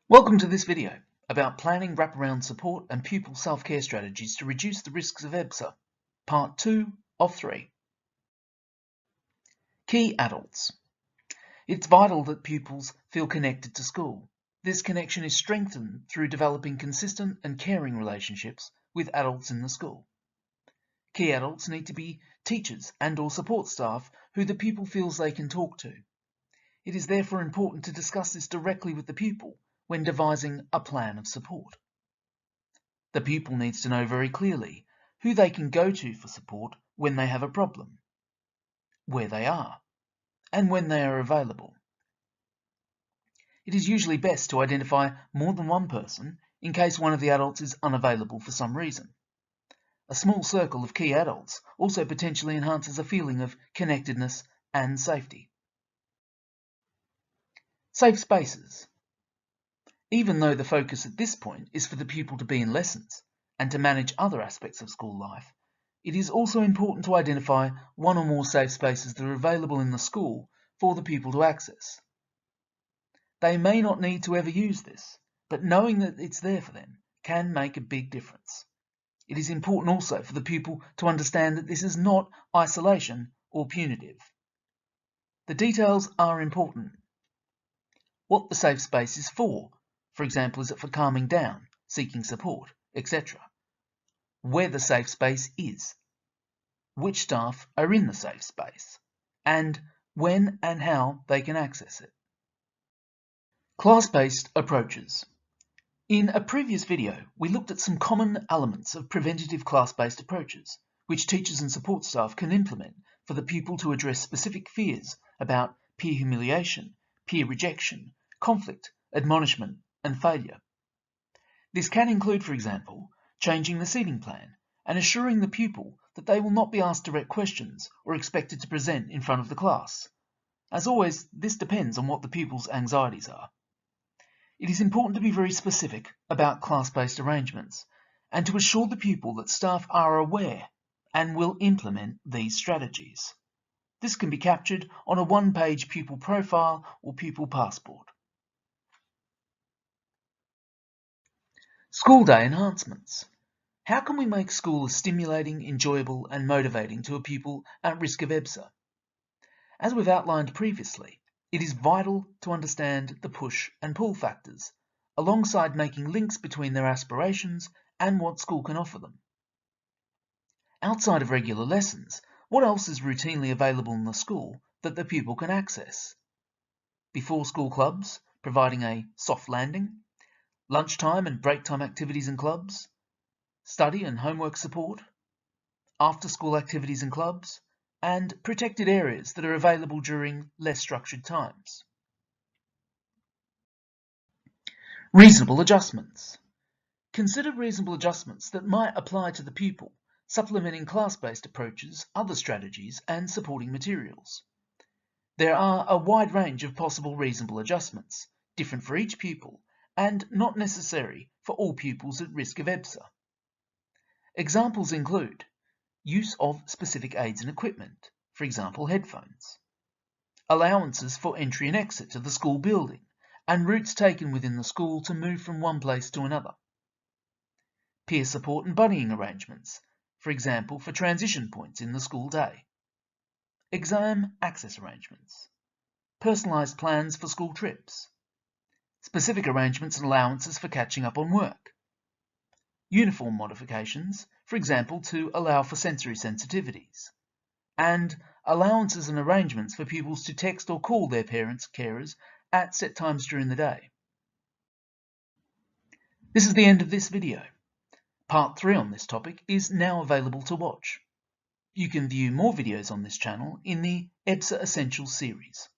Welcome to this video about planning wraparound support and pupil self-care strategies to reduce the risks of EBSA, part 2 of 3. Key adults. It's vital that pupils feel connected to school. This connection is strengthened through developing consistent and caring relationships with adults in the school. Key adults need to be teachers and/or support staff who the pupil feels they can talk to. It is therefore important to discuss this directly with the pupil when devising a plan of support. The pupil needs to know very clearly who they can go to for support when they have a problem, where they are, and when they are available. It is usually best to identify more than one person in case one of the adults is unavailable for some reason. A small circle of key adults also potentially enhances a feeling of connectedness and safety. Safe spaces. Even though the focus at this point is for the pupil to be in lessons and to manage other aspects of school life, it is also important to identify one or more safe spaces that are available in the school for the pupil to access. They may not need to ever use this, but knowing that it's there for them can make a big difference. It is important also for the pupil to understand that this is not isolation or punitive. The details are important. What the safe space is for example, is it for calming down, seeking support, etc.? Where the safe space is, which staff are in the safe space, and when and how they can access it. Class-based approaches. In a previous video, we looked at some common elements of preventative class-based approaches, which teachers and support staff can implement for the pupil to address specific fears about peer humiliation, peer rejection, conflict, admonishment, and failure. This can include, for example, changing the seating plan and assuring the pupil that they will not be asked direct questions or expected to present in front of the class. As always, this depends on what the pupil's anxieties are. It is important to be very specific about class-based arrangements and to assure the pupil that staff are aware and will implement these strategies. This can be captured on a one-page pupil profile or pupil passport. School day enhancements. How can we make school stimulating, enjoyable and motivating to a pupil at risk of EBSA? As we've outlined previously, it is vital to understand the push and pull factors, alongside making links between their aspirations and what school can offer them. Outside of regular lessons, what else is routinely available in the school that the pupil can access? Before school clubs, providing a soft landing, lunchtime and break time activities and clubs, study and homework support, after-school activities and clubs, and protected areas that are available during less structured times. Reasonable adjustments. Consider reasonable adjustments that might apply to the pupil, supplementing class-based approaches, other strategies, and supporting materials. There are a wide range of possible reasonable adjustments, different for each pupil, and not necessary for all pupils at risk of EBSA. Examples include use of specific aids and equipment, for example headphones, allowances for entry and exit to the school building, and routes taken within the school to move from one place to another, peer support and buddying arrangements, for example for transition points in the school day, exam access arrangements, personalised plans for school trips, specific arrangements and allowances for catching up on work, uniform modifications, for example to allow for sensory sensitivities, and allowances and arrangements for pupils to text or call their parents, carers, at set times during the day. This is the end of this video. Part 3 on this topic is now available to watch. You can view more videos on this channel in the EBSA Essentials series.